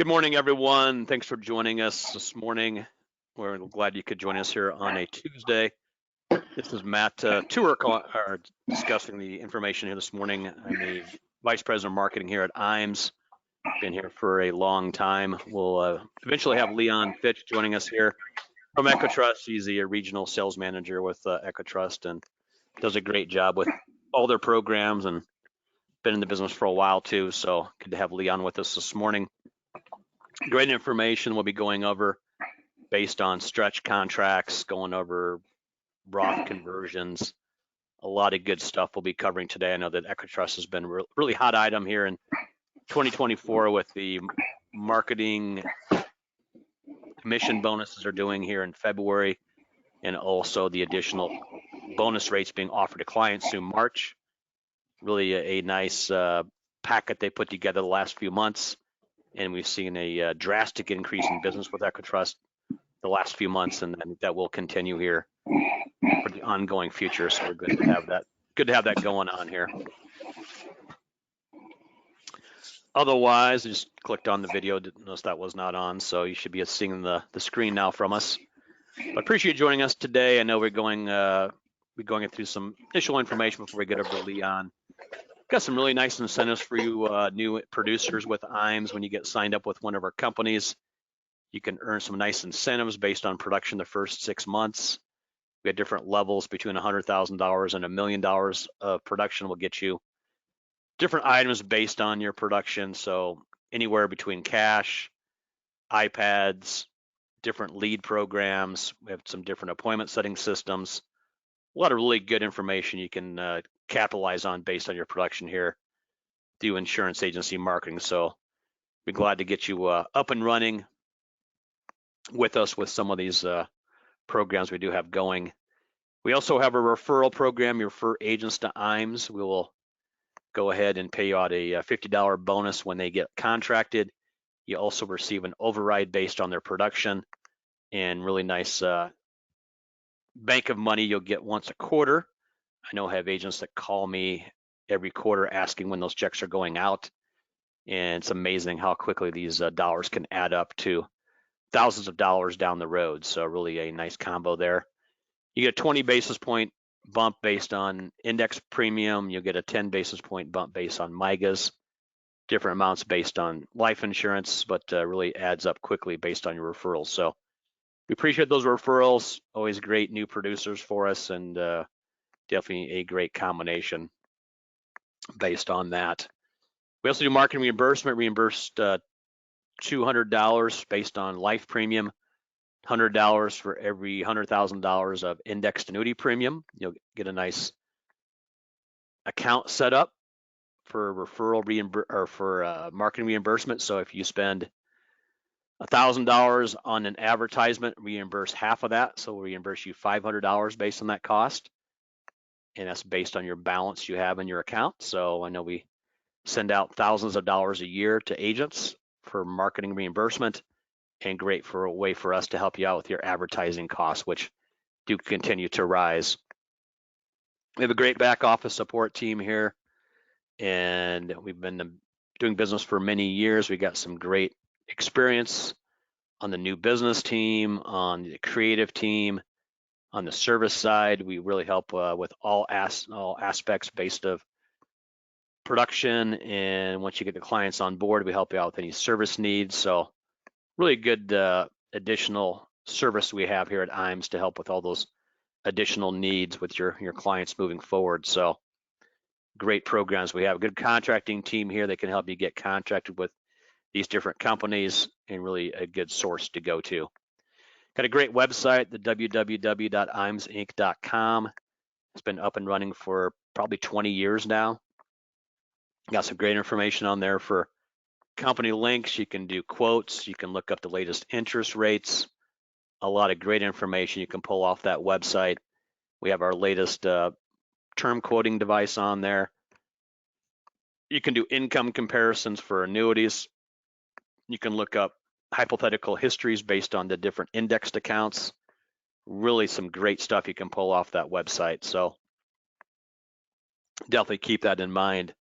Good morning, everyone. Thanks for joining us this morning. We're glad you could join us here on a Tuesday. This is Matt Tour discussing the information here this morning. I'm the Vice President of Marketing here at IMES. Been here for a long time. We'll eventually have Leon Fitch joining us here from EquiTrust. He's the regional sales manager with EquiTrust and does a great job with all their programs and been in the business for a while too. So good to have Leon with us this morning. Great information we'll be going over based on stretch contracts, going over Roth conversions, a lot of good stuff we'll be covering today. I know that EquiTrust has been a really hot item here in 2024 with the marketing commission bonuses they're doing here in February, and also the additional bonus rates being offered to clients through March. Really a nice packet they put together the last few months. And we've seen a drastic increase in business with EquiTrust the last few months, and that will continue here for the ongoing future. So we're good to have that. Good to have that going on here. Otherwise, I just clicked on the video. Didn't notice that was not on, so you should be seeing the screen now from us. But appreciate you joining us today. I know we're going through some initial information before we get over to Leon. Got some really nice incentives for you new producers with IMES. When you get signed up with one of our companies, you can earn some nice incentives based on production the first 6 months. We have different levels between $100,000 and $1 million of production will get you different items based on your production. So anywhere between cash, iPads, different lead programs. We have some different appointment setting systems. A lot of really good information you can capitalize on based on your production here through insurance agency marketing. So be glad to get you up and running with us with some of these programs we do have going. We also have a referral program. You refer agents to IMES. We will go ahead and pay you out a $50 bonus when they get contracted. You also receive an override based on their production, and really nice bank of money you'll get once a quarter. I know I have agents that call me every quarter asking when those checks are going out, and it's amazing how quickly these dollars can add up to thousands of dollars down the road. So really a nice combo there. You get a 20 basis point bump based on index premium. You'll get a 10 basis point bump based on MIGAs, different amounts based on life insurance, but really adds up quickly based on your referrals. So we appreciate those referrals. Always great new producers for us, and definitely a great combination based on that. We also do marketing reimbursement, reimbursed $200 based on life premium, $100 for every $100,000 of indexed annuity premium. You'll get a nice account set up for referral marketing reimbursement. So if you spend $1,000 on an advertisement, reimburse half of that. So we'll reimburse you $500 based on that cost. And that's based on your balance you have in your account. So I know we send out thousands of dollars a year to agents for marketing reimbursement, and great for a way for us to help you out with your advertising costs, which do continue to rise. We have a great back office support team here, and we've been doing business for many years. We got some great experience on the new business team, on the creative team, on the service side. We really help with all aspects based of production, and once you get the clients on board, we help you out with any service needs. So really good additional service we have here at IMES to help with all those additional needs with your clients moving forward. So great programs. We have a good contracting team here that can help you get contracted with these different companies, and really a good source to go to. Got a great website, the www.imesinc.com. It's been up and running for probably 20 years now. Got some great information on there for company links. You can do quotes. You can look up the latest interest rates. A lot of great information you can pull off that website. We have our latest term quoting device on there. You can do income comparisons for annuities. You can look up hypothetical histories based on the different indexed accounts. Really some great stuff you can pull off that website. So definitely keep that in mind.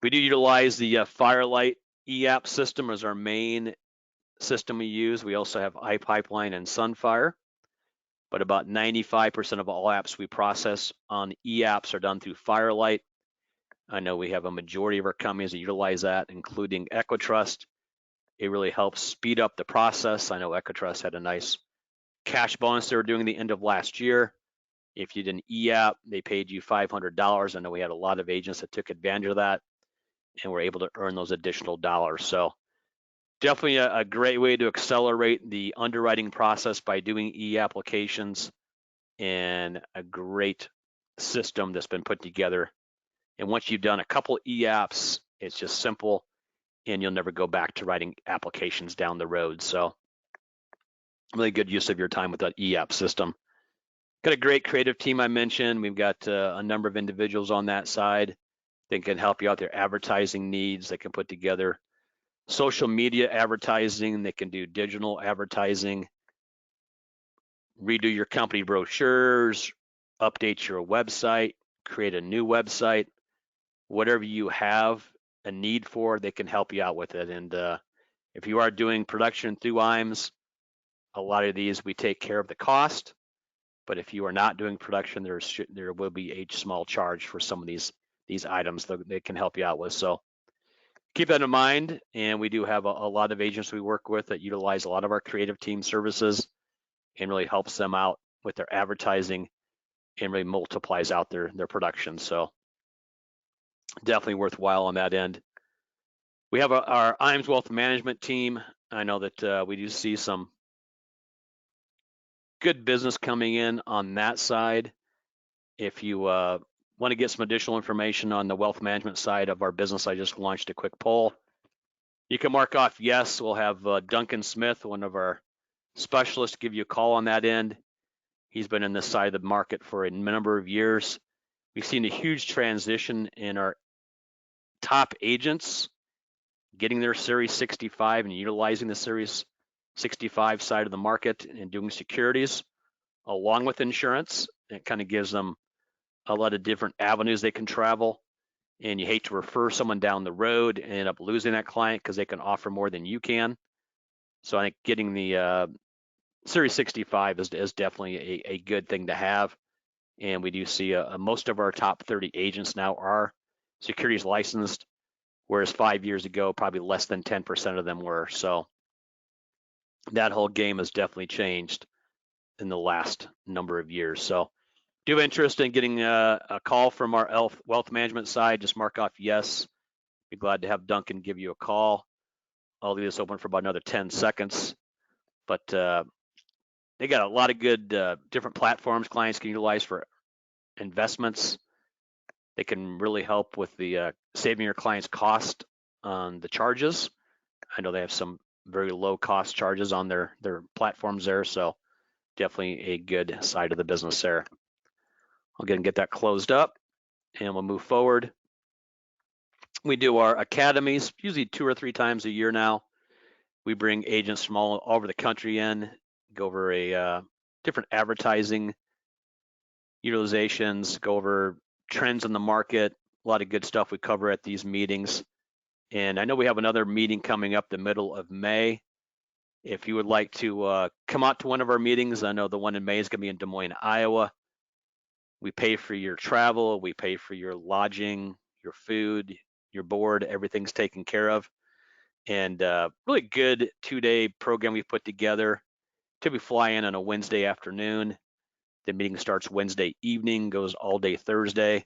We do utilize the Firelight EAP system is our main system we use. We also have iPipeline and Sunfire, but about 95% of all apps we process on EAPs are done through Firelight. I know we have a majority of our companies that utilize that, including EquiTrust. It really helps speed up the process. I know EquiTrust had a nice cash bonus they were doing the end of last year. If you did an EAP, they paid you $500. I know we had a lot of agents that took advantage of that and were able to earn those additional dollars. So definitely a great way to accelerate the underwriting process by doing e-applications, and a great system that's been put together. And once you've done a couple e-apps, it's just simple and you'll never go back to writing applications down the road. So really good use of your time with that e-app system. Got a great creative team I mentioned. We've got a number of individuals on that side that can help you out their advertising needs. They can put together social media advertising. They can do digital advertising, redo your company brochures, update your website, create a new website, whatever you have a need for, they can help you out with it. And if you are doing production through IMS, a lot of these we take care of the cost. But if you are not doing production, there will be a small charge for some of these items that they can help you out with. So keep that in mind. And we do have a lot of agents we work with that utilize a lot of our creative team services, and really helps them out with their advertising and really multiplies out their production. So definitely worthwhile on that end. We have our IMS Wealth Management team. I know that we do see some good business coming in on that side. If you want to get some additional information on the wealth management side of our business, I just launched a quick poll. You can mark off yes. We'll have Duncan Smith, one of our specialists, give you a call on that end. He's been in this side of the market for a number of years. We've seen a huge transition in our top agents getting their Series 65 and utilizing the Series 65 side of the market and doing securities along with insurance. It kind of gives them a lot of different avenues they can travel. And you hate to refer someone down the road and end up losing that client because they can offer more than you can. So I think getting the Series 65 is definitely a good thing to have. And we do see most of our top 30 agents now are securities licensed, whereas 5 years ago, probably less than 10% of them were. So that whole game has definitely changed in the last number of years. So do you have interest in getting a call from our wealth management side, just mark off yes. Be glad to have Duncan give you a call. I'll leave this open for about another 10 seconds. But they got a lot of good different platforms clients can utilize for investments. They can really help with the saving your clients cost on the charges. I know they have some very low cost charges on their platforms there. So definitely a good side of the business there. I'll go ahead and get that closed up and we'll move forward. We do our academies usually 2 or 3 times a year now. We bring agents from all over the country in, go over a different advertising utilizations, go over trends in the market, a lot of good stuff we cover at these meetings. And I know we have another meeting coming up the middle of May. If you would like to come out to one of our meetings, I know the one in May is going to be in Des Moines, Iowa. We pay for your travel, we pay for your lodging, your food, your board, everything's taken care of. And really good 2-day program we've put together. Typically fly in on a Wednesday afternoon. The meeting starts Wednesday evening, goes all day Thursday,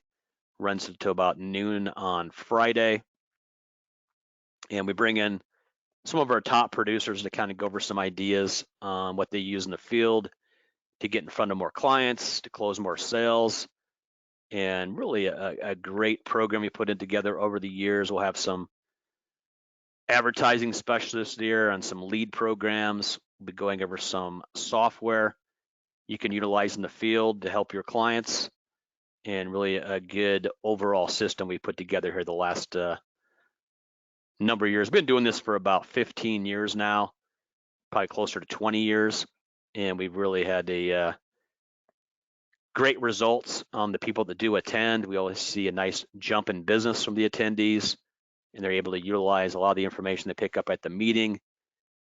runs until about noon on Friday. And we bring in some of our top producers to kind of go over some ideas on what they use in the field to get in front of more clients, to close more sales, and really a great program we put in together over the years. We'll have some advertising specialists there on some lead programs. We'll be going over some software you can utilize in the field to help your clients, and really a good overall system we put together here the last number of years. We've been doing this for about 15 years now, probably closer to 20 years, and we've really had a great results on the people that do attend. We always see a nice jump in business from the attendees. and they're able to utilize a lot of the information they pick up at the meeting,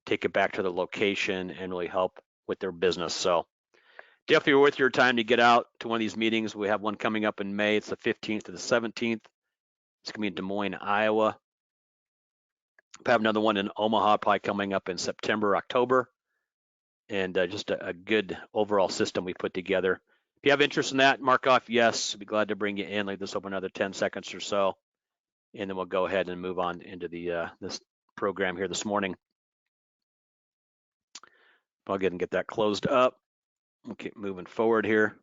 take it back to the location, and really help with their business. So definitely worth your time to get out to one of these meetings. We have one coming up in May. It's the 15th to the 17th. It's going to be in Des Moines, Iowa. We have another one in Omaha, probably coming up in September, October. And just a good overall system we put together. If you have interest in that, mark off yes. I'd be glad to bring you in. Leave this open another 10 seconds or so, and then we'll go ahead and move on into the this program here this morning. I'll go ahead and get that closed up. We'll keep moving forward here.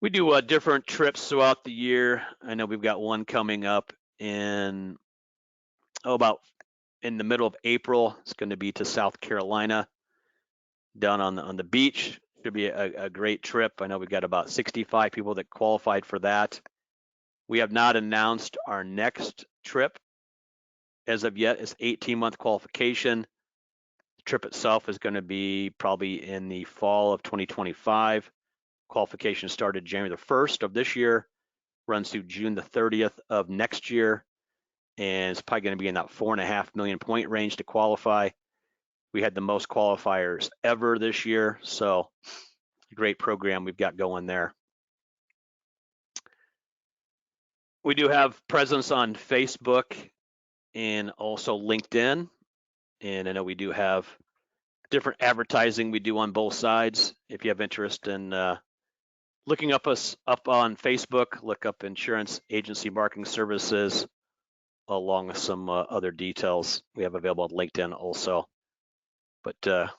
We do different trips throughout the year. I know we've got one coming up in about in the middle of April. It's going to be to South Carolina, down on the beach. Should be a great trip. I know we've got about 65 people that qualified for that. We have not announced our next trip as of yet. It's 18-month qualification. The trip itself is going to be probably in the fall of 2025. Qualification started January the 1st of this year, runs through June the 30th of next year, and it's probably going to be in that 4.5 million point range to qualify. We had the most qualifiers ever this year, so a great program we've got going there. We do have presence on Facebook and also LinkedIn, and I know we do have different advertising we do on both sides. If you have interest in looking us up on Facebook, look up Insurance Agency Marketing Services, along with some other details we have available on LinkedIn also. But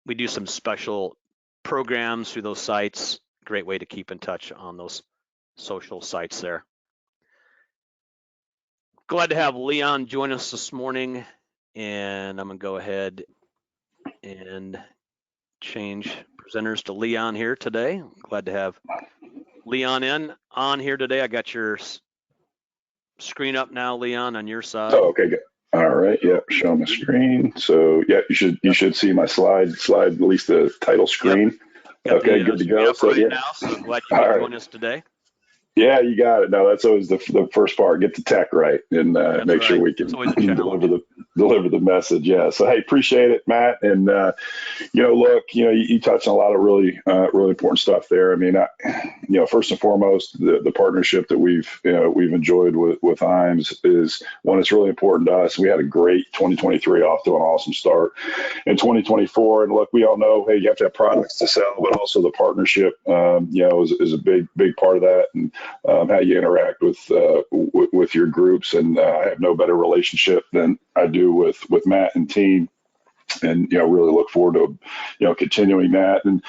we do some special programs through those sites. Great way to keep in touch on those social sites there. Glad to have Leon join us this morning, and I'm going to go ahead and change presenters to Leon here today. Glad to have Leon on here today. I got your screen up now, Leon, on your side. Oh, okay, good. All right, yep, show my screen. So yeah, you should see my slide, at least the title screen. Yep. Okay, good to go. So yeah, now, so glad you could join us today. Yeah, you got it. No, that's always the first part. Get the tech right and make sure we can deliver the message. Yeah. So hey, appreciate it, Matt. And look, you touched on a lot of really important stuff there. I mean, first and foremost, the partnership that we've enjoyed with IAMS is one that's really important to us. We had a great 2023, off to an awesome start in 2024. And look, we all know, hey, you have to have products to sell, but also the partnership, is a big part of that. And how you interact with your groups, and I have no better relationship than I do with Matt and team, and really look forward to continuing that. And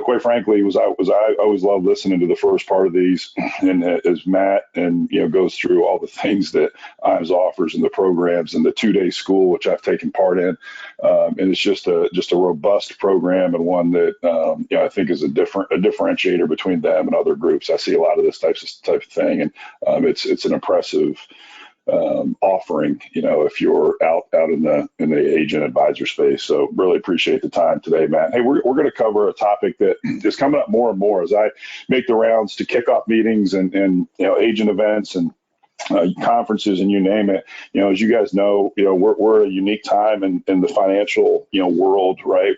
quite frankly, I always love listening to the first part of these, and as Matt and goes through all the things that IAMS offers and the programs and the 2-day school, which I've taken part in, and it's just a robust program, and one that I think is a differentiator between them and other groups. I see a lot of this type of thing, and it's an impressive offering, if you're out in the agent advisor space. So really appreciate the time today, Matt. Hey, we're going to cover a topic that is coming up more and more as I make the rounds to kickoff meetings and agent events and conferences, and you name it. As you guys know, we're at a unique time in the financial world, right?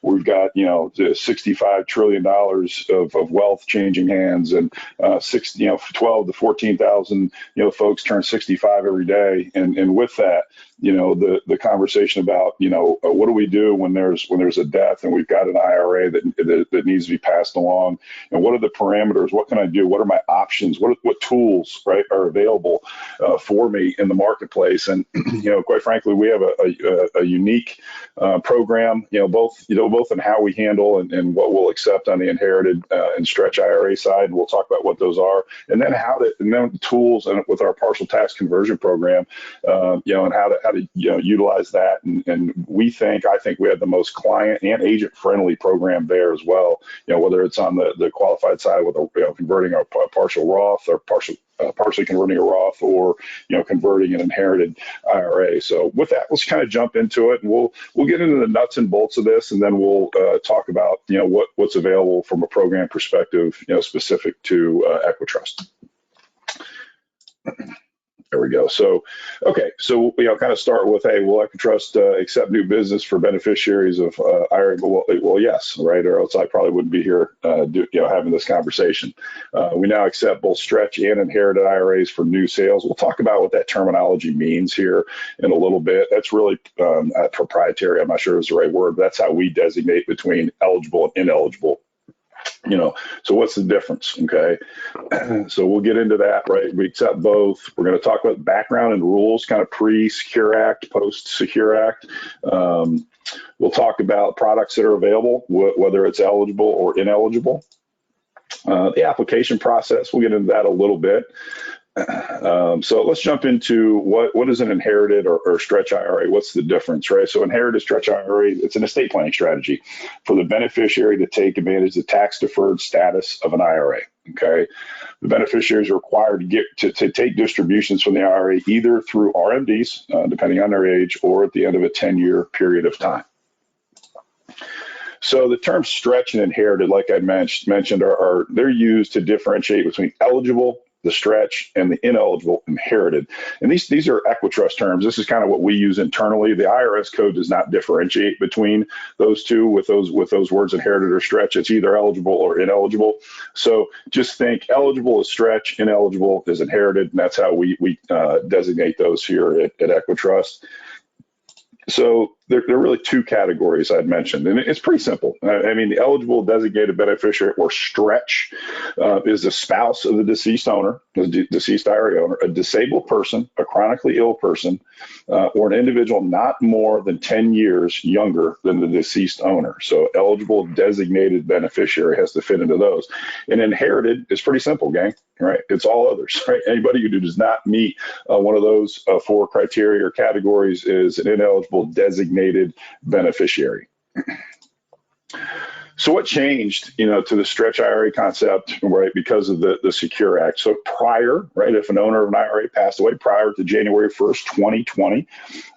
We've got $65 trillion of wealth changing hands, and 12 to 14,000 folks turn 65 every day, and with that, the conversation about what do we do when there's a death and we've got an IRA that needs to be passed along, and what are the parameters? What can I do? What are my options? What tools, right, are available for me in the marketplace? And quite frankly, we have a unique program, both in how we handle and what we'll accept on the inherited and stretch IRA side. We'll talk about what those are, and then the tools, and with our partial tax conversion program, and how to utilize that. And I think we have the most client and agent friendly program there as well. Whether it's on the qualified side with converting a partial Roth, or partially converting a Roth, or converting an inherited IRA. So with that, let's kind of jump into it, and we'll get into the nuts and bolts of this, and then we'll talk about what's available from a program perspective, specific to EquiTrust. There we go. So, okay. So, kind of start with, hey, will EquiTrust accept new business for beneficiaries of IRA? Well, yes, right? Or else I probably wouldn't be here, having this conversation. We now accept both stretch and inherited IRAs for new sales. We'll talk about what that terminology means here in a little bit. That's really proprietary. I'm not sure it's the right word, but that's how we designate between eligible and ineligible. So what's the difference? Okay. So we'll get into that, right? We accept both. We're going to talk about background and rules, kind of pre-Secure Act, post-Secure Act. We'll talk about products that are available, whether it's eligible or ineligible. The application process, we'll get into that a little bit. So let's jump into what is an inherited or stretch IRA? What's the difference, right? So inherited stretch IRA, it's an estate planning strategy for the beneficiary to take advantage of the tax-deferred status of an IRA, okay? The beneficiaries are required to take distributions from the IRA either through RMDs, depending on their age, or at the end of a 10-year period of time. So the terms stretch and inherited, like I mentioned, they're used to differentiate between eligible, the stretch, and the ineligible inherited. And these are EquiTrust terms. This is kind of what we use internally. The IRS code does not differentiate between those two with those words inherited or stretch. It's either eligible or ineligible. So just think eligible is stretch, ineligible is inherited, and that's how we designate those here at EquiTrust. So there are really two categories I'd mentioned, and it's pretty simple. I mean, the eligible designated beneficiary, or stretch, is the spouse of the deceased owner, the deceased IRA owner, a disabled person, a chronically ill person, or an individual not more than 10 years younger than the deceased owner. So eligible designated beneficiary has to fit into those. And inherited is pretty simple, gang, right? It's all others, right? Anybody who does not meet one of those four criteria or categories is an ineligible designated beneficiary. So what changed, to the stretch IRA concept, right, because of the Secure Act? So prior, right, if an owner of an IRA passed away prior to January 1st, 2020,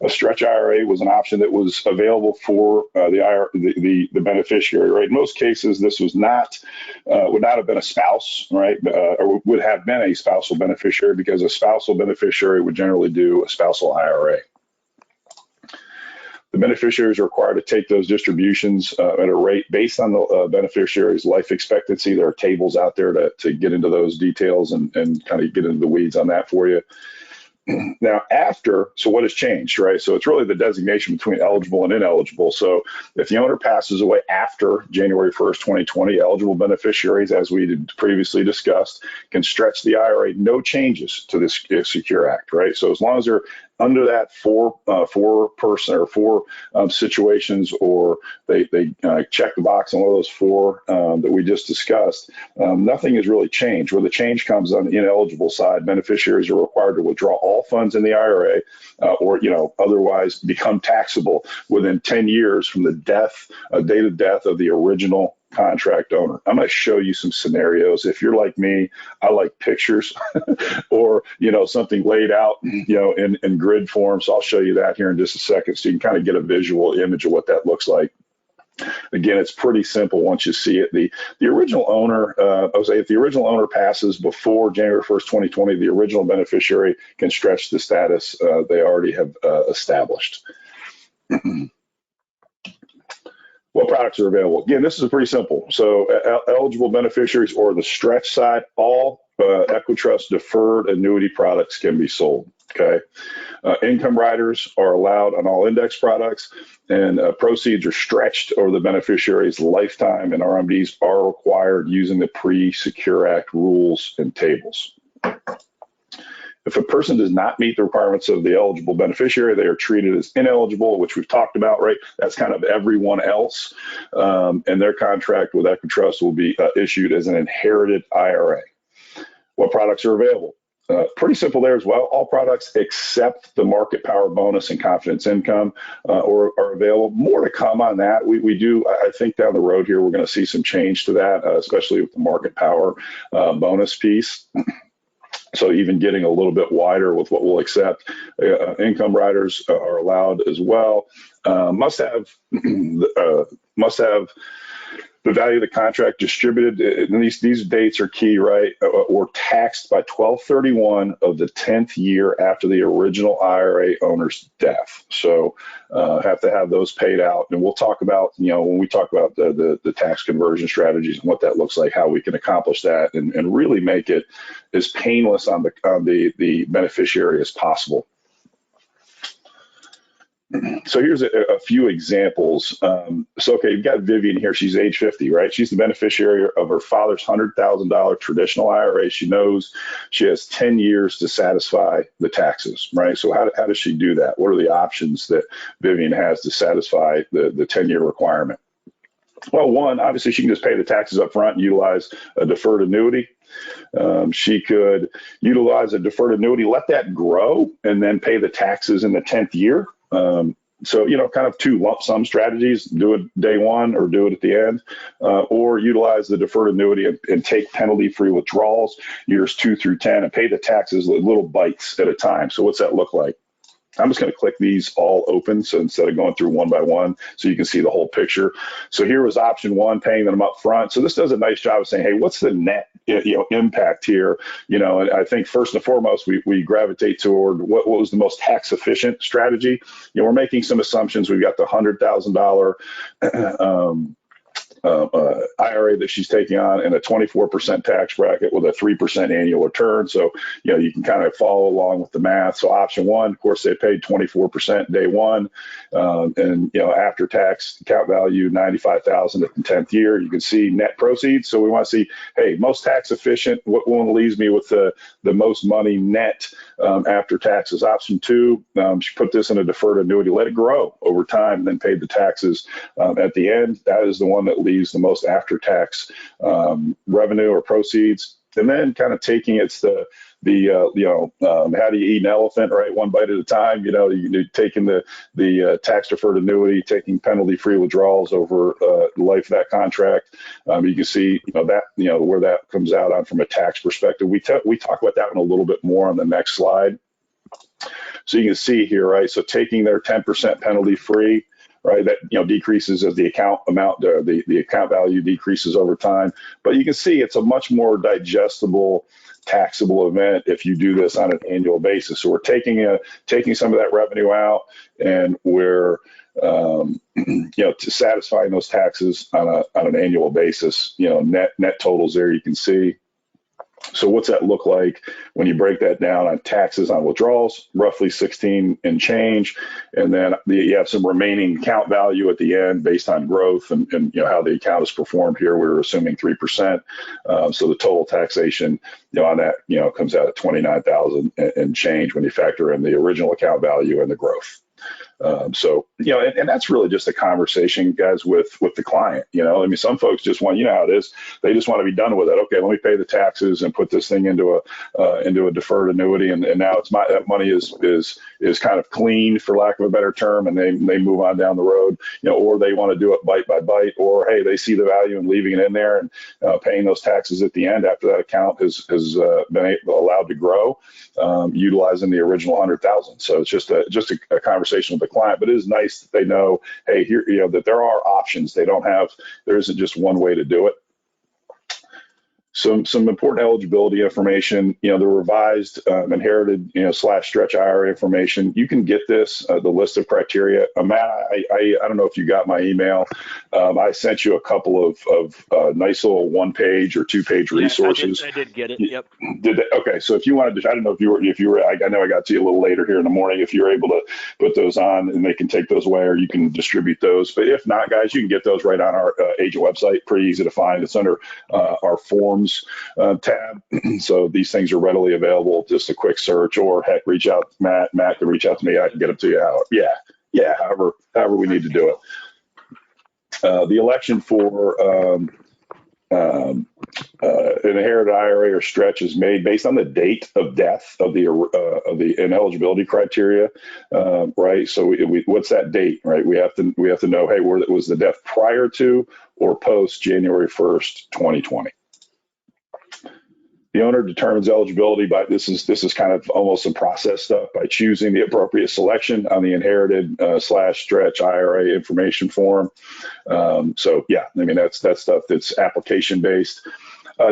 a stretch IRA was an option that was available for the beneficiary, right? In most cases, this was would not have been a spouse, right, or would have been a spousal beneficiary, because a spousal beneficiary would generally do a spousal IRA. The beneficiaries are required to take those distributions at a rate based on the beneficiary's life expectancy. There are tables out there to get into those details and kind of get into the weeds on that for you. Now, so what has changed, right? So it's really the designation between eligible and ineligible. So if the owner passes away after January 1st, 2020, eligible beneficiaries, as we previously discussed, can stretch the IRA, no changes to this Secure Act, right? So as long as they're under that four situations, or they check the box on one of those four that we just discussed, nothing has really changed. Where the change comes on the ineligible side, beneficiaries are required to withdraw all funds in the IRA, or otherwise become taxable within 10 years from the date of death of the original contract owner. I'm going to show you some scenarios. If you're like me, I like pictures or, something laid out, in grid form. So I'll show you that here in just a second, so you can kind of get a visual image of what that looks like. Again, it's pretty simple once you see it. The original owner, if the original owner passes before January 1st, 2020, the original beneficiary can stretch the status they already have established. What products are available? Again, this is pretty simple. So eligible beneficiaries, or the stretch side, all EquiTrust deferred annuity products can be sold. Okay. Income riders are allowed on all index products, and proceeds are stretched over the beneficiary's lifetime, and RMDs are required using the pre-Secure Act rules and tables. If a person does not meet the requirements of the eligible beneficiary, they are treated as ineligible, which we've talked about, right? That's kind of everyone else. And their contract with EquiTrust will be issued as an inherited IRA. What products are available? Pretty simple there as well. All products except the market power bonus and confidence income are available. More to come on that. We do, I think down the road here, we're going to see some change to that, especially with the market power bonus piece. So even getting a little bit wider with what we'll accept. Income riders are allowed as well. Must have the value of the contract distributed, and these dates are key, right? Or taxed by 12/31 of the 10th year after the original IRA owner's death. So have to have those paid out. And we'll talk about, when we talk about the tax conversion strategies and what that looks like, how we can accomplish that and really make it as painless on the beneficiary as possible. So here's a few examples. Okay, you've got Vivian here. She's age 50, right? She's the beneficiary of her father's $100,000 traditional IRA. She knows she has 10 years to satisfy the taxes, right? So how does she do that? What are the options that Vivian has to satisfy the 10-year requirement? Well, one, obviously she can just pay the taxes up front and utilize a deferred annuity. She could utilize a deferred annuity, let that grow, and then pay the taxes in the 10th year. So, kind of two lump sum strategies, do it day one or do it at the end, or utilize the deferred annuity and take penalty-free withdrawals years 2 through 10 and pay the taxes little bites at a time. So what's that look like? I'm just going to click these all open. So instead of going through one by one, so you can see the whole picture. So here was option one, paying them up front. So this does a nice job of saying, hey, what's the net impact here? And I think first and foremost, we gravitate toward what was the most tax efficient strategy. We're making some assumptions. We've got the $100,000 IRA that she's taking on in a 24% tax bracket with a 3% annual return. So, you can kind of follow along with the math. So option one, of course, they paid 24% day one. And, after tax account value, 95,000 at the 10th year. You can see net proceeds. So we want to see, hey, most tax efficient, what one leaves me with the most money net after taxes. Option two, she put this in a deferred annuity, let it grow over time, and then paid the taxes at the end. That is the one that leaves the most after-tax revenue or proceeds. And then kind of taking it's how do you eat an elephant, right? One bite at a time. You're taking the tax deferred annuity, taking penalty-free withdrawals over the life of that contract. You can see that where that comes out on from a tax perspective. We talk about that one a little bit more on the next slide. So you can see here, right? So taking their 10% penalty-free. Right, that decreases as the account amount, the account value decreases over time. But you can see it's a much more digestible, taxable event if you do this on an annual basis. So we're taking some of that revenue out, and we're to satisfying those taxes on an annual basis. Net totals there you can see. So what's that look like when you break that down on taxes on withdrawals? Roughly 16 and change, and then you have some remaining account value at the end based on growth and how the account has performed here. We're assuming 3%, so the total taxation on that comes out at 29,000 and change when you factor in the original account value and the growth. So, and that's really just a conversation, guys, with the client. Some folks just want, how it is. They just want to be done with it. Okay, let me pay the taxes and put this thing into a deferred annuity, and now that money is kind of clean, for lack of a better term, and they move on down the road. Or they want to do it bite by bite, or hey, they see the value in leaving it in there and paying those taxes at the end after that account has been allowed to grow, utilizing the original 100,000. So it's just a conversation with the client, but it is nice that they know, hey, here, that there are options. There isn't just one way to do it. Some important eligibility information, the revised inherited, /stretch IRA information. You can get this, the list of criteria. Matt, I don't know if you got my email. I sent you a couple of nice little 1-page or 2-page resources. I did get it. Yep. Did they? Okay. So if you wanted to, I don't know if you were, I know I got to you a little later here in the morning. If you're able to put those on and they can take those away, or you can distribute those. But if not, guys, you can get those right on our agent website. Pretty easy to find. It's under our forms tab. So these things are readily available. Just a quick search, or heck, reach out to Matt. Matt can reach out to me. I can get them to you. However we need to do it. The election for an inherited IRA or stretch is made based on the date of death of the ineligibility criteria, right? So what's that date, right? We have to know, hey, was the death prior to or post January 1st, 2020? The owner determines eligibility by this is kind of almost some process stuff by choosing the appropriate selection on the inherited / stretch IRA information form. So yeah, I mean that's stuff that's application based.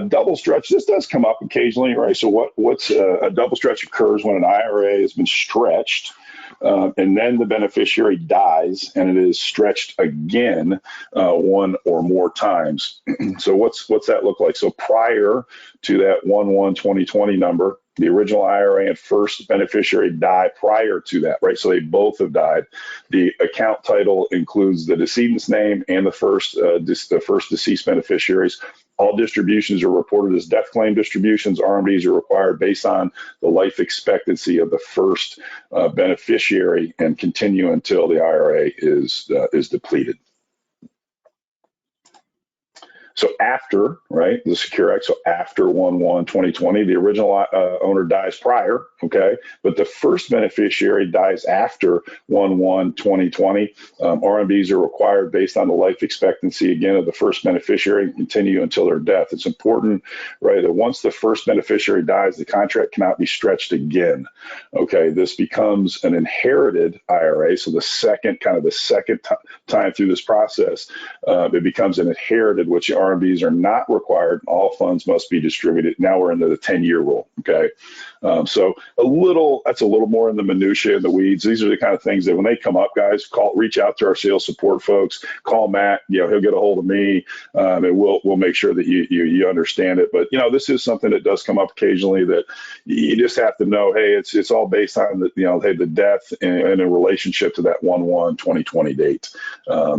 Double stretch, this does come up occasionally, right? So what's a double stretch occurs when an IRA has been stretched, and then the beneficiary dies and it is stretched again one or more times. So what's that look like? So prior to that 1/1/2020 number, the original IRA and first beneficiary die prior to that, right? So they both have died. The account title includes the decedent's name and the first deceased beneficiaries. All distributions are reported as death claim distributions. RMDs are required based on the life expectancy of the first beneficiary and continue until the IRA is depleted. So after, right, the Secure Act, so after 1/1/2020, the original owner dies prior, okay, but the first beneficiary dies after 1/1/2020. RMDs are required based on the life expectancy, again, of the first beneficiary and continue until their death. It's important, right, that once the first beneficiary dies, the contract cannot be stretched again, okay? This becomes an inherited IRA, so the second time through this process, it becomes an inherited, which RMDs are not required. All funds must be distributed. Now we're into the 10-year rule, okay? So that's a little more in the minutiae and the weeds. These are the kind of things that when they come up, guys, reach out to our sales support folks, call Matt, he'll get a hold of me, and we'll make sure that you understand it. But, this is something that does come up occasionally that you just have to know, hey, it's all based on the death and in relationship to that 1/1/2020 date.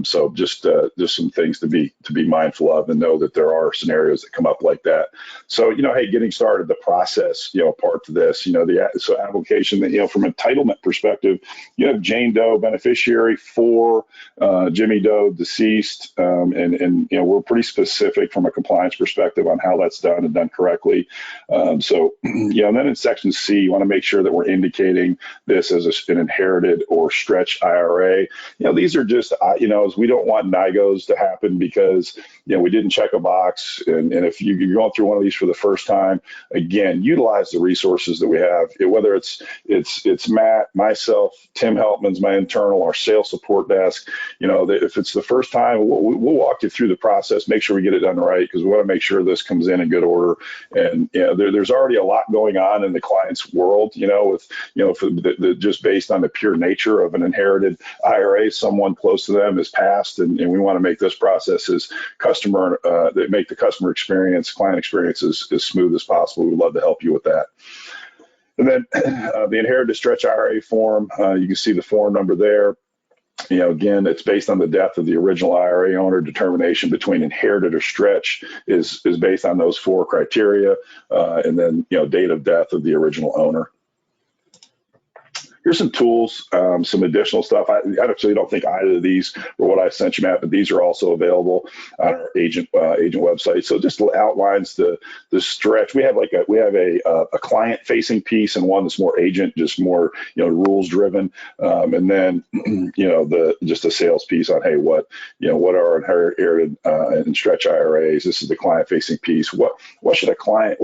So just some things to be mindful of, and know that there are scenarios that come up like that. So, hey, getting started, the process, part to this, so application that, from entitlement perspective, you have Jane Doe beneficiary for Jimmy Doe deceased. And we're pretty specific from a compliance perspective on how that's done and done correctly. So, and then in section C, you want to make sure that we're indicating this as an inherited or stretch IRA. These are just, as we don't want NIGOs to happen because, we didn't check a box. And if you're going through one of these for the first time, again, utilize the resources that we have, whether it's Matt, myself, Tim Helpman's my internal, our sales support desk. If it's the first time, we'll walk you through the process, make sure we get it done right, because we want to make sure this comes in good order. And there's already a lot going on in the client's world, just based on the pure nature of an inherited IRA, someone close to them has passed, and we want to make this process as make the customer experience, client experience as smooth as possible. We'd love to help you with that. And then the inherited stretch IRA form, you can see the form number there. Again, it's based on the death of the original IRA owner. Determination between inherited or stretch is based on those 4 criteria, and then date of death of the original owner. Here's some tools, some additional stuff. I actually don't think either of these were what I sent you, Matt, but these are also available on our agent website. So just outlines the stretch. We have a client facing piece and one that's more agent, just more rules driven, and then just a sales piece on, hey, what are inherited and stretch IRAs. This is the client facing piece. What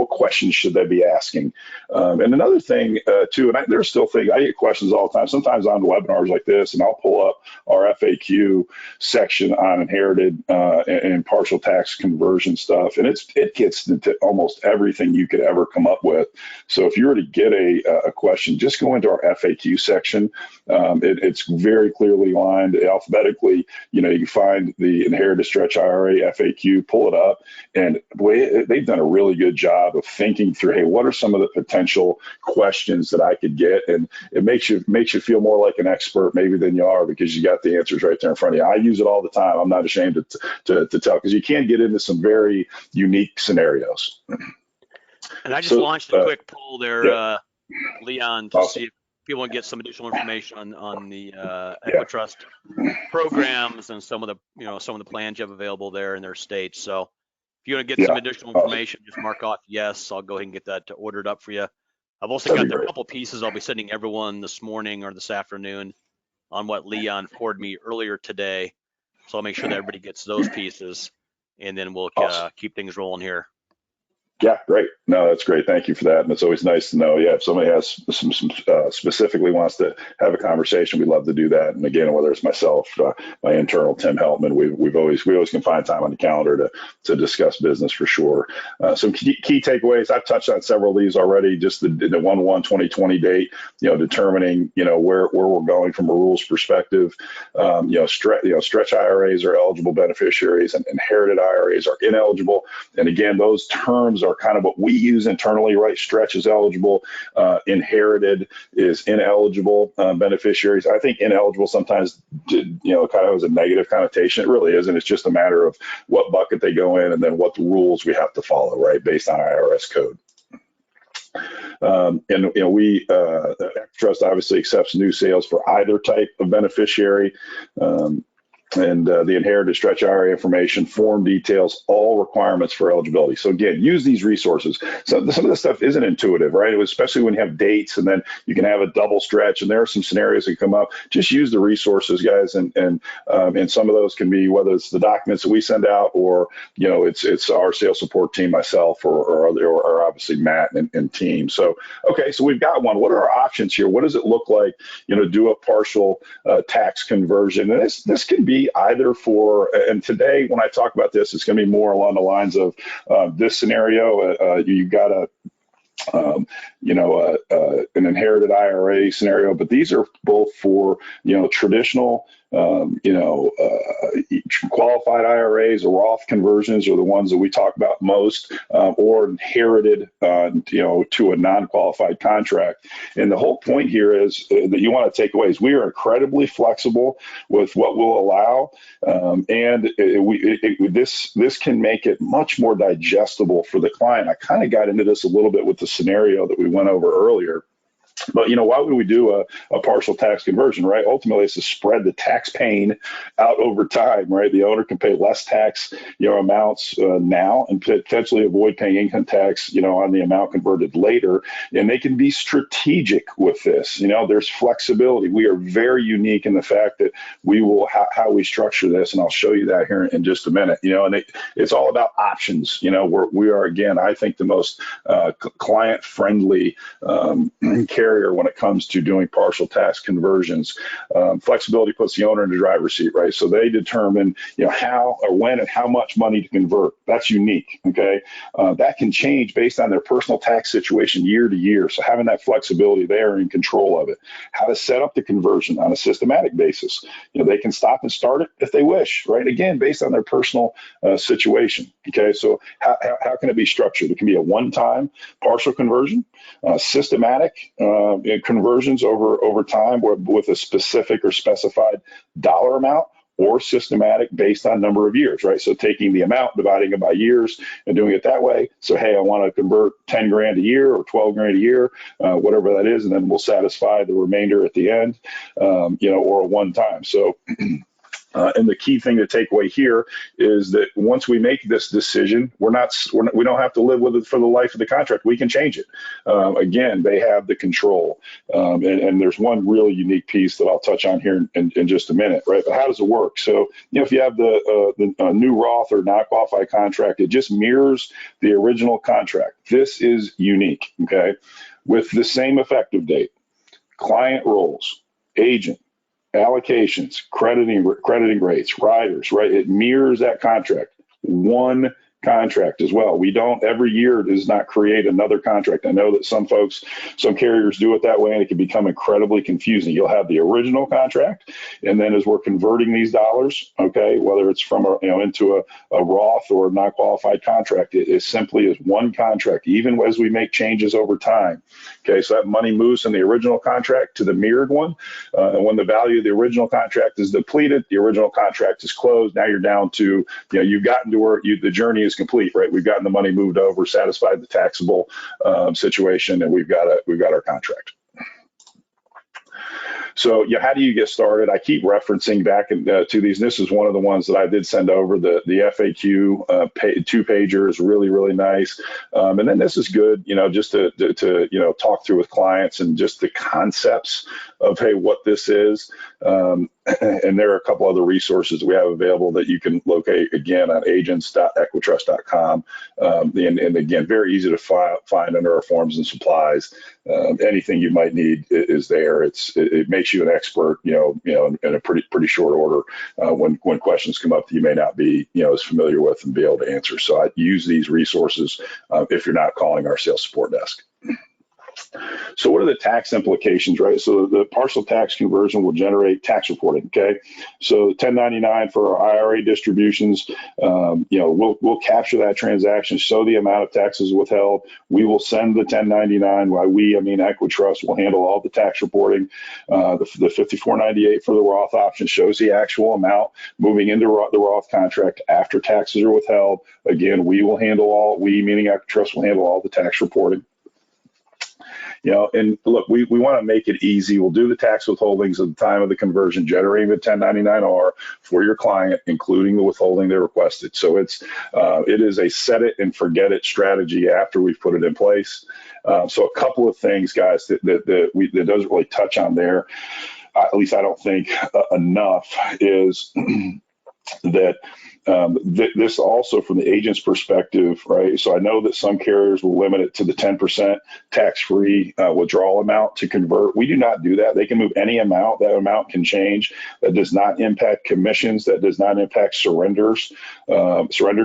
questions should they be asking? And another thing too, and there's still things I get questions all the time, sometimes on webinars like this, and I'll pull up our FAQ section on inherited and partial tax conversion stuff, and it gets into almost everything you could ever come up with. So if you were to get a question, just go into our FAQ section. It's very clearly lined alphabetically. You can find the inherited stretch IRA FAQ, pull it up, and boy, they've done a really good job of thinking through, hey, what are some of the potential questions that I could get? And it makes you feel more like an expert maybe than you are, because you got the answers right there in front of you. I use it all the time. I'm not ashamed to tell, because you can get into some very unique scenarios. And I just launched a quick poll there, Leon, to see if people want to get some additional information on the EquiTrust programs and some of the plans you have available there in their states. So if you want to get some additional information, just mark off yes. I'll go ahead and get that ordered up for you. I've also got a couple pieces I'll be sending everyone this morning or this afternoon on what Leon forwarded me earlier today. So I'll make sure that everybody gets those pieces, and then we'll keep things rolling here. Yeah, great. No, that's great. Thank you for that. And it's always nice to know. Yeah, if somebody has some specifically wants to have a conversation, we love to do that. And again, whether it's myself, my internal Tim Heltman, we always can find time on the calendar to discuss business for sure. Some key takeaways. I've touched on several of these already. Just the 1/1/2020 date. Determining where we're going from a rules perspective. Stretch IRAs are eligible beneficiaries, and inherited IRAs are ineligible. And again, those terms are kind of what we use internally, right? Stretch is eligible, inherited is ineligible beneficiaries. I think ineligible sometimes, kind of has a negative connotation. It really isn't. It's just a matter of what bucket they go in and then what the rules we have to follow, right, based on IRS code. EquiTrust obviously accepts new sales for either type of beneficiary. And the inherited stretch IRA information, form details, all requirements for eligibility. So again, use these resources. So some of this stuff isn't intuitive, right? Especially when you have dates and then you can have a double stretch and there are some scenarios that come up. Just use the resources, guys. And some of those can be, whether it's the documents that we send out or, it's our sales support team, myself, or obviously Matt and team. So, okay, so we've got one. What are our options here? What does it look like, do a partial tax conversion? And this can be either for, and today when I talk about this, it's going to be more along the lines of this scenario. You've got an inherited IRA scenario, but these are both for, traditional, qualified IRAs or Roth conversions are the ones that we talk about most, or inherited, to a non-qualified contract. And the whole point here is that you want to take away is we are incredibly flexible with what we'll allow, and this can make it much more digestible for the client. I kind of got into this a little bit with the scenario that we went over earlier. But, why would we do a partial tax conversion, right? Ultimately, it's to spread the tax pain out over time, right? The owner can pay less tax, amounts now and potentially avoid paying income tax, on the amount converted later. And they can be strategic with this. There's flexibility. We are very unique in the fact that we will, how we structure this. And I'll show you that here in just a minute, and it's all about options. We are, again, I think the most client-friendly carrier when it comes to doing partial tax conversions. Flexibility puts the owner in the driver's seat, right? So they determine, how or when and how much money to convert. That's unique, okay? That can change based on their personal tax situation year to year. So having that flexibility, they are in control of it. How to set up the conversion on a systematic basis. They can stop and start it if they wish, right? Again, based on their personal situation, okay? So how can it be structured? It can be a one-time partial conversion, systematic conversions over time with a specific or specified dollar amount, or systematic based on number of years, right? So taking the amount, dividing it by years and doing it that way. So, hey, I want to convert 10 grand a year or 12 grand a year, whatever that is, and then we'll satisfy the remainder at the end, or a one time. So and the key thing to take away here is that once we make this decision, we don't have to live with it for the life of the contract. We can change it. Again, they have the control. And there's one really unique piece that I'll touch on here in just a minute, right? But how does it work? So, if you have the new Roth or non-qualified contract, it just mirrors the original contract. This is unique, okay? With the same effective date, client roles, agent, allocations, crediting rates, riders, right? It mirrors that contract. One contract as well. We don't, every year does not create another contract. I know that some carriers do it that way, and it can become incredibly confusing. You'll have the original contract, and then as we're converting these dollars, okay, whether it's from into a Roth or a non-qualified contract, it simply is one contract, even as we make changes over time. Okay, so that money moves from the original contract to the mirrored one, and when the value of the original contract is depleted, the original contract is closed. Now you're down to, you've gotten to where the journey is complete, right? We've gotten the money moved over, satisfied the taxable situation, and we've got our contract. So, how do you get started? I keep referencing back to these. This is one of the ones that I did send over. The FAQ two-pager is really, really nice. And then this is good, just to talk through with clients and just the concepts of, hey, what this is. and there are a couple other resources we have available that you can locate again on agents.equitrust.com. And again, very easy to find under our forms and supplies. Anything you might need is there. It makes you an expert, in a pretty short order when questions come up that you may not be, as familiar with and be able to answer. So I use these resources if you're not calling our sales support desk. So what are the tax implications, right? So the partial tax conversion will generate tax reporting, okay? So 1099 for our IRA distributions, we'll capture that transaction, show the amount of taxes withheld. We will send the 1099. By we, I mean EquiTrust will handle all the tax reporting. The 5498 for the Roth option shows the actual amount moving into the Roth contract after taxes are withheld. Again, we will handle all, we meaning EquiTrust will handle all the tax reporting. And look, we want to make it easy. We'll do the tax withholdings at the time of the conversion, generating the 1099-R for your client, including the withholding they requested. So it is a set it and forget it strategy after we've put it in place. So a couple of things, guys, that doesn't really touch on there, at least I don't think enough, is that this also from the agent's perspective, right? So I know that some carriers will limit it to the 10% tax-free withdrawal amount to convert. We do not do that. They can move any amount. That amount can change. That does not impact commissions. That does not impact surrender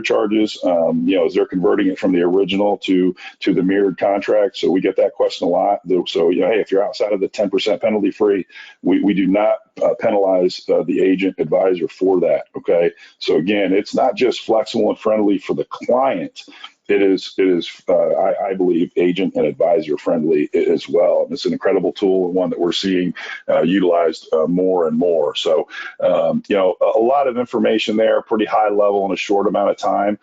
charges. As they're converting it from the original to the mirrored contract. So we get that question a lot. So, hey, if you're outside of the 10% penalty free, we do not penalize the agent advisor for that. Okay. So again, it's not just flexible and friendly for the client. It is, I believe, agent and advisor friendly as well. And it's an incredible tool and one that we're seeing utilized more and more. So, a lot of information there, pretty high level in a short amount of time.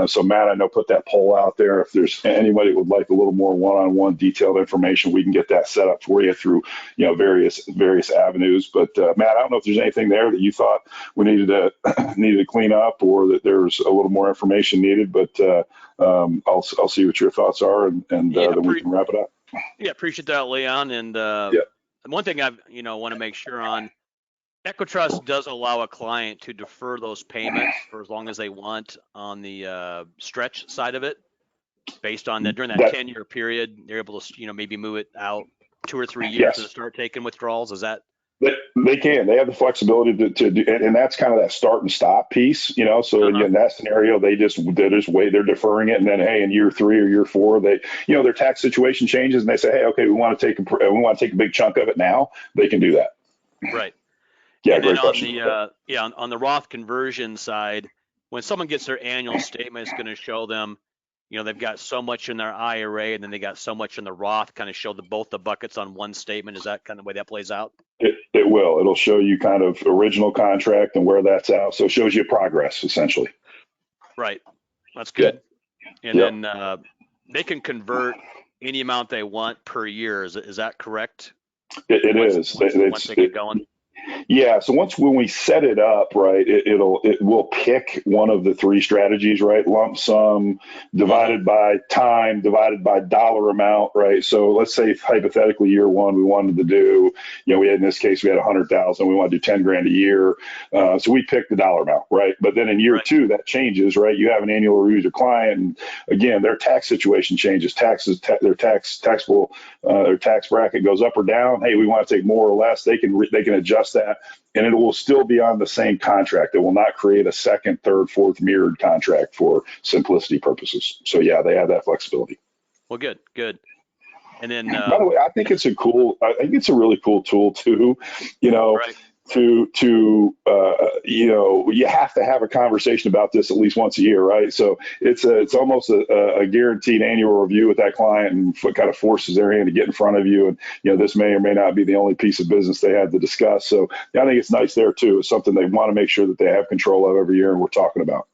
So Matt, I know put that poll out there. If there's anybody who would like a little more one-on-one detailed information, we can get that set up for you through, various avenues. But Matt, I don't know if there's anything there that you thought we needed to clean up, or that there's a little more information needed, but I'll see what your thoughts are, and then we can wrap it up. Yeah, appreciate that, Leon. And one thing I want to make sure on, EquiTrust does allow a client to defer those payments for as long as they want on the stretch side of it, based on that during that 10-year period, they're able to maybe move it out 2 or 3 years to start taking withdrawals. Is that? They can. They have the flexibility to do, and that's kind of that start and stop piece, So in that scenario, they're deferring it, and then hey, in year 3 or year 4, their tax situation changes, and they say, hey, okay, we want to take a big chunk of it now. They can do that. Right. Yeah. And great then question. on the Roth conversion side, when someone gets their annual statement, it's going to show them, they've got so much in their IRA, and then they got so much in the Roth. Kind of show both the buckets on one statement. Is that kind of the way that plays out? It will. It'll show you kind of original contract and where that's out. So it shows you progress, essentially. Right. That's good. Yeah. And then they can convert any amount they want per year. Is that correct? It is. Once they get going? Yeah. So when we set it up, right, it will pick one of the 3 strategies, right? Lump sum divided by time divided by dollar amount, right? So let's say hypothetically year 1 we wanted to do, we had, in this case we had 100,000. We want to do 10 grand a year. So we picked the dollar amount, right? But then in year 2 that changes, right? You have an annual review with your client, and again their tax situation changes. Their taxable their tax bracket goes up or down. Hey, we want to take more or less. They can adjust that, and it will still be on the same contract. It will not create a second, third, fourth mirrored contract for simplicity purposes. So yeah, they have that flexibility. Well, good. And then, by the way, I think it's a really cool tool too. Right. You have to have a conversation about this at least once a year, right? So it's almost a guaranteed annual review with that client, and kind of forces their hand to get in front of you. And this may or may not be the only piece of business they had to discuss. So I think it's nice there too. It's something they want to make sure that they have control of every year, and we're talking about.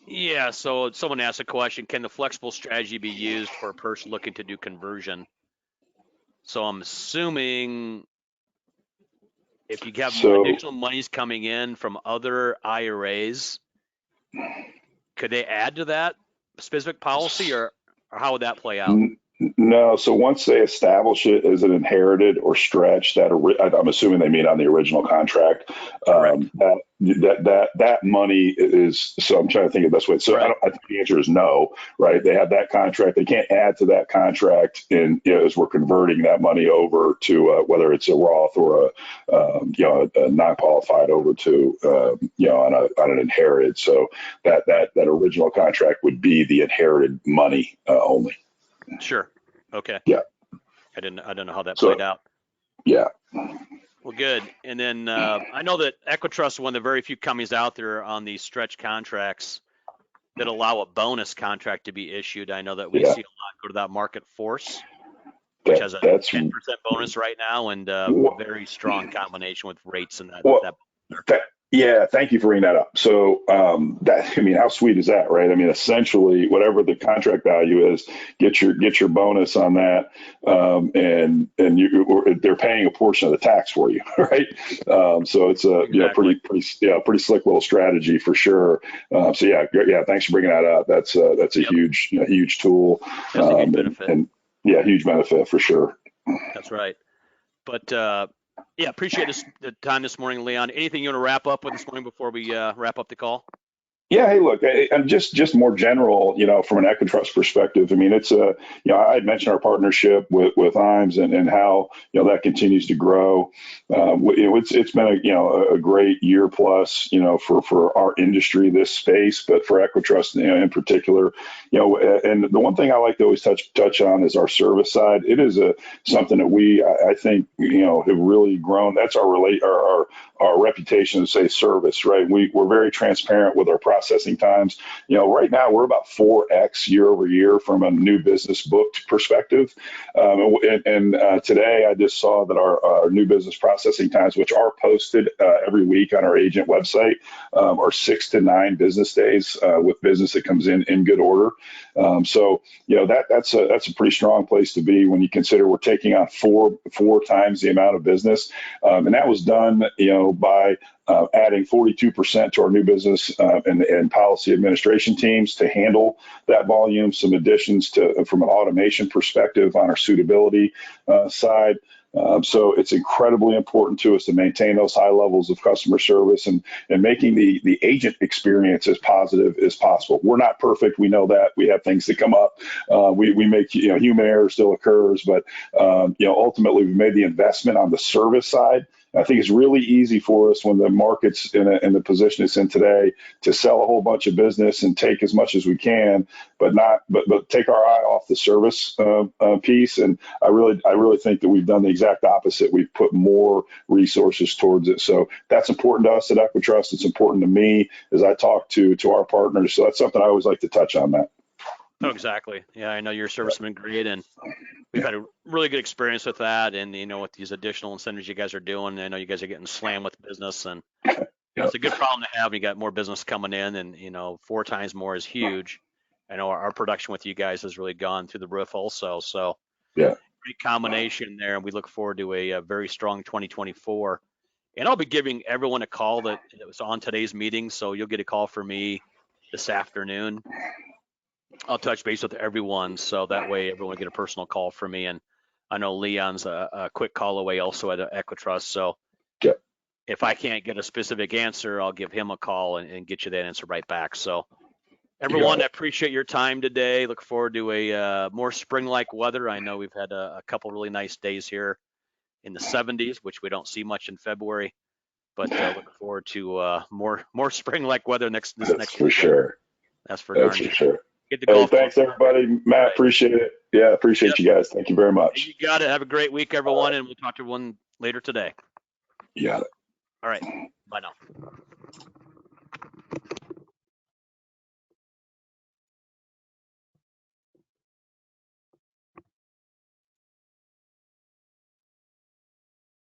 Yeah. So someone asked a question: can the flexible strategy be used for a person looking to do conversion? So I'm assuming if you have additional monies coming in from other IRAs, could they add to that specific policy, or how would that play out? No, so once they establish it as an inherited or stretch, I'm assuming they mean on the original contract. Correct. That money is. So I'm trying to think of the best way. So Right. I think the answer is no, right? They have that contract. They can't add to that contract, and as we're converting that money over to whether it's a Roth or a non-qualified over to on an inherited. So that original contract would be the inherited money only. Sure. Okay. Yeah. I don't know how that played out. Yeah. Well, good. And then I know that EquiTrust is one of the very few companies out there on these stretch contracts that allow a bonus contract to be issued. I know that we see a lot go to that Market Force, which has a 10% bonus right now, and very strong combination with rates and that. Yeah, thank you for bringing that up. So how sweet is that, right? I mean, essentially, whatever the contract value is, get your bonus on that, and they're paying a portion of the tax for you, right? So it's a pretty slick little strategy for sure. So yeah, thanks for bringing that up. That's a huge tool, That's a huge benefit. and huge benefit for sure. That's right. But appreciate the time this morning, Leon. Anything you want to wrap up with this morning before we wrap up the call? Yeah, hey, look, I'm just more general, from an EquiTrust perspective. I mean, it's I had mentioned our partnership with IMES and how that continues to grow. It's been a great year plus, for our industry, this space, but for EquiTrust in particular, and the one thing I like to always touch on is our service side. It is something that I think have really grown. That's our reputation to say service, right? We're very transparent with our processing times. Right now we're about 4x year over year from a new business booked perspective. And today I just saw that our new business processing times, which are posted every week on our agent website, are 6 to 9 business days with business that comes in good order. So that's a pretty strong place to be when you consider we're taking on four times the amount of business, and that was done by adding 42% to our new business and policy administration teams to handle that volume. Some additions from an automation perspective on our suitability side. So it's incredibly important to us to maintain those high levels of customer service and making the agent experience as positive as possible. We're not perfect. We know that. We have things that come up. We make, human error still occurs, but, ultimately we've made the investment on the service side. I think it's really easy for us when the market's in the position it's in today to sell a whole bunch of business and take as much as we can, but take our eye off the service piece. And I really think that we've done the exact opposite. We've put more resources towards it. So that's important to us at EquiTrust. It's important to me as I talk to our partners. So that's something I always like to touch on, Matt. Oh, exactly. Yeah, I know your service has been great, and we've had a really good experience with that. And with these additional incentives you guys are doing, I know you guys are getting slammed with business, and it's a good problem to have. You got more business coming in, and 4 times more is huge. I know our production with you guys has really gone through the roof, also. So great combination there, and we look forward to a very strong 2024. And I'll be giving everyone a call that was on today's meeting, so you'll get a call from me this afternoon. I'll touch base with everyone, so that way everyone will get a personal call from me. And I know Leon's a quick call away also at EquiTrust. So if I can't get a specific answer, I'll give him a call and get you that answer right back. So everyone, I appreciate your time today. Look forward to a more spring-like weather. I know we've had a couple really nice days here in the 70s, which we don't see much in February. But look forward to more spring-like weather next week. For sure. That's for sure. Hey, thanks, everybody. Matt, appreciate it. Yeah, appreciate you guys. Thank you very much. You got it. Have a great week, everyone, and we'll talk to everyone later today. You got it. All right. Bye now.